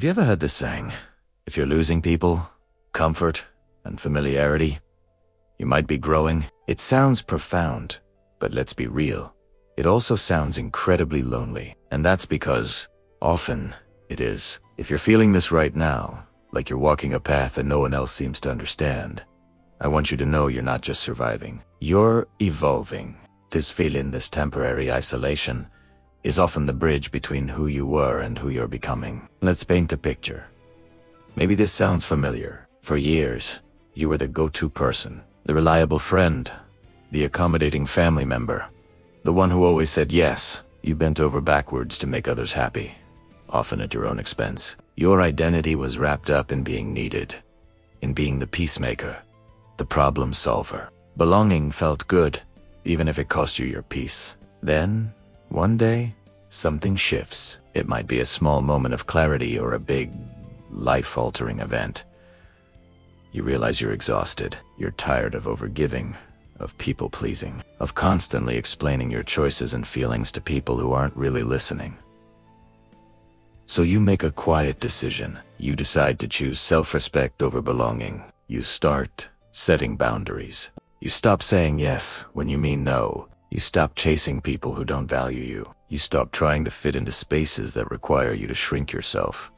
Have you ever heard this saying? If you're losing people, comfort, and familiarity, you might be growing. It sounds profound, but let's be real. It also sounds incredibly lonely. And that's because, often, it is. If you're feeling this right now, like you're walking a path that no one else seems to understand, I want you to know you're not just surviving. You're evolving. This feeling, this temporary isolation, is often the bridge between who you were and who you're becoming. Let's paint a picture. Maybe this sounds familiar. For years, you were the go-to person, the reliable friend, the accommodating family member, the one who always said yes. You bent over backwards to make others happy, often at your own expense. Your identity was wrapped up in being needed, in being the peacemaker, the problem solver. Belonging felt good, even if it cost you your peace. Then, one day, something shifts. It might be a small moment of clarity or a big, life-altering event. You realize you're exhausted. You're tired of overgiving, of people-pleasing, of constantly explaining your choices and feelings to people who aren't really listening. So you make a quiet decision. You decide to choose self-respect over belonging. You start setting boundaries. You stop saying yes when you mean no. You stop chasing people who don't value you. You stop trying to fit into spaces that require you to shrink yourself.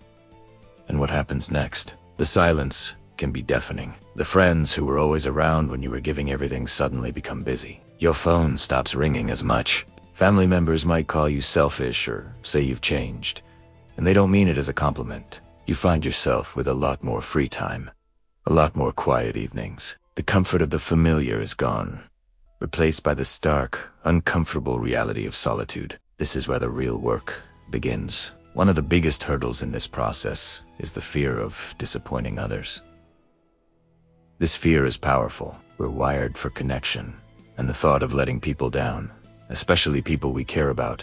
And what happens next? The silence can be deafening. The friends who were always around when you were giving everything suddenly become busy. Your phone stops ringing as much. Family members might call you selfish or say you've changed, and they don't mean it as a compliment. You find yourself with a lot more free time, a lot more quiet evenings. The comfort of the familiar is gone, replaced by the stark, uncomfortable reality of solitude. This is where the real work begins. One of the biggest hurdles in this process is the fear of disappointing others. This fear is powerful. We're wired for connection, and the thought of letting people down, especially people we care about,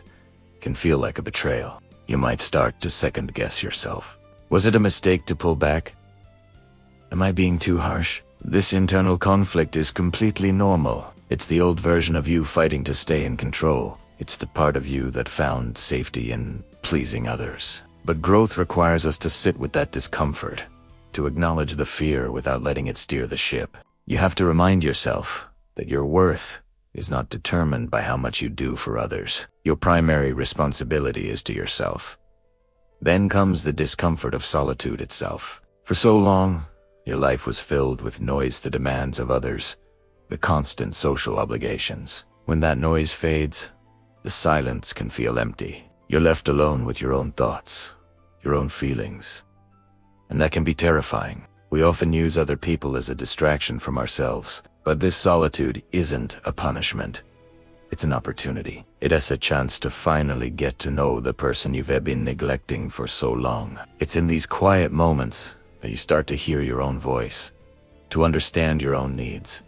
can feel like a betrayal. You might start to second-guess yourself. Was it a mistake to pull back? Am I being too harsh? This internal conflict is completely normal. It's the old version of you fighting to stay in control. It's the part of you that found safety in pleasing others. But growth requires us to sit with that discomfort, to acknowledge the fear without letting it steer the ship. You have to remind yourself that your worth is not determined by how much you do for others. Your primary responsibility is to yourself. Then comes the discomfort of solitude itself. For so long, your life was filled with noise, the demands of others, the constant social obligations. When that noise fades, the silence can feel empty. You're left alone with your own thoughts, your own feelings, and that can be terrifying. We often use other people as a distraction from ourselves, but this solitude isn't a punishment. It's an opportunity. It is a chance to finally get to know the person you've been neglecting for so long. It's in these quiet moments that you start to hear your own voice, to understand your own needs,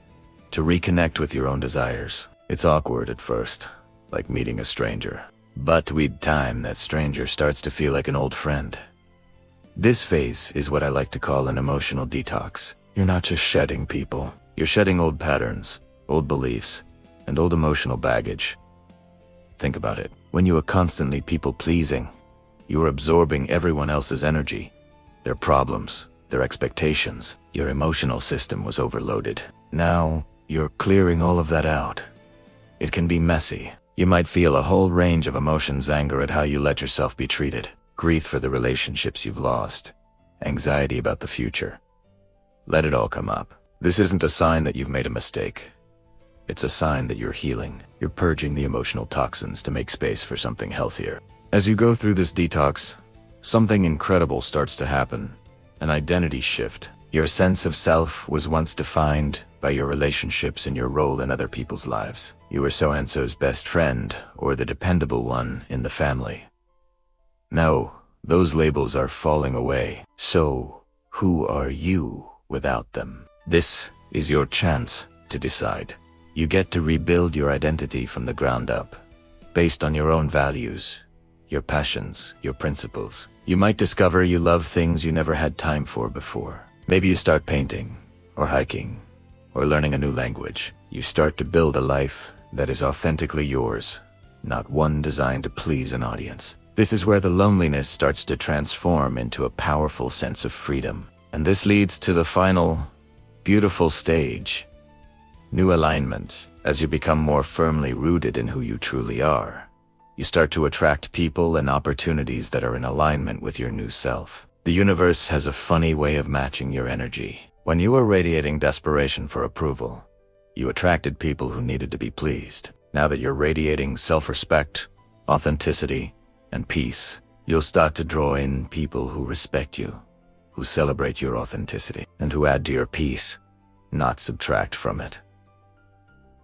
to reconnect with your own desires. It's awkward at first, like meeting a stranger. But with time, that stranger starts to feel like an old friend. This phase is what I like to call an emotional detox. You're not just shedding people. You're shedding old patterns, old beliefs, and old emotional baggage. Think about it. When you are constantly people-pleasing, you are absorbing everyone else's energy, their problems, their expectations. Your emotional system was overloaded. Now, you're clearing all of that out. It can be messy. You might feel a whole range of emotions: anger at how you let yourself be treated, grief for the relationships you've lost, anxiety about the future. Let it all come up. This isn't a sign that you've made a mistake. It's a sign that you're healing. You're purging the emotional toxins to make space for something healthier. As you go through this detox, something incredible starts to happen. An identity shift. Your sense of self was once defined by your relationships and your role in other people's lives. You were so-and-so's best friend or the dependable one in the family. Now, those labels are falling away. So, who are you without them? This is your chance to decide. You get to rebuild your identity from the ground up, based on your own values, your passions, your principles. You might discover you love things you never had time for before. Maybe you start painting, or hiking, or learning a new language. You start to build a life that is authentically yours, not one designed to please an audience. This is where the loneliness starts to transform into a powerful sense of freedom. And this leads to the final, beautiful stage, new alignment. As you become more firmly rooted in who you truly are, you start to attract people and opportunities that are in alignment with your new self. The universe has a funny way of matching your energy. When you were radiating desperation for approval, you attracted people who needed to be pleased. Now that you're radiating self-respect, authenticity, and peace, you'll start to draw in people who respect you, who celebrate your authenticity, and who add to your peace, not subtract from it.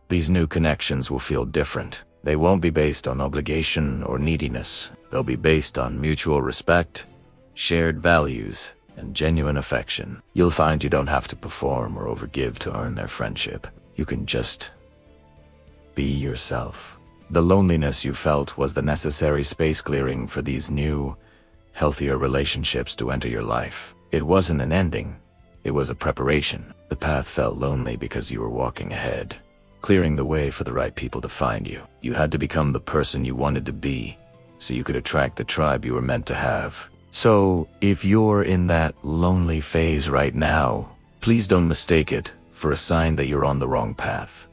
These new connections will feel different. They won't be based on obligation or neediness. They'll be based on mutual respect, shared values, and genuine affection. You'll find you don't have to perform or overgive to earn their friendship. You can just be yourself. The loneliness you felt was the necessary space clearing for these new, healthier relationships to enter your life. It wasn't an ending. It was a preparation. The path felt lonely because you were walking ahead, clearing the way for the right people to find you. You had to become the person you wanted to be, so you could attract the tribe you were meant to have. So, if you're in that lonely phase right now, please don't mistake it for a sign that you're on the wrong path.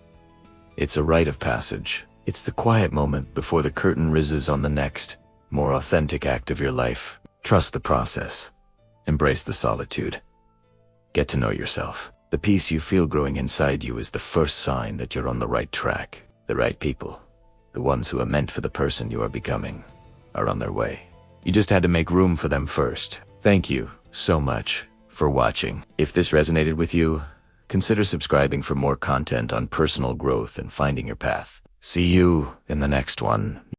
It's a rite of passage. It's the quiet moment before the curtain rises on the next, more authentic act of your life. Trust the process. Embrace the solitude. Get to know yourself. The peace you feel growing inside you is the first sign that you're on the right track. The right people, the ones who are meant for the person you are becoming, are on their way. You just had to make room for them first. Thank you so much for watching. If this resonated with you, consider subscribing for more content on personal growth and finding your path. See you in the next one.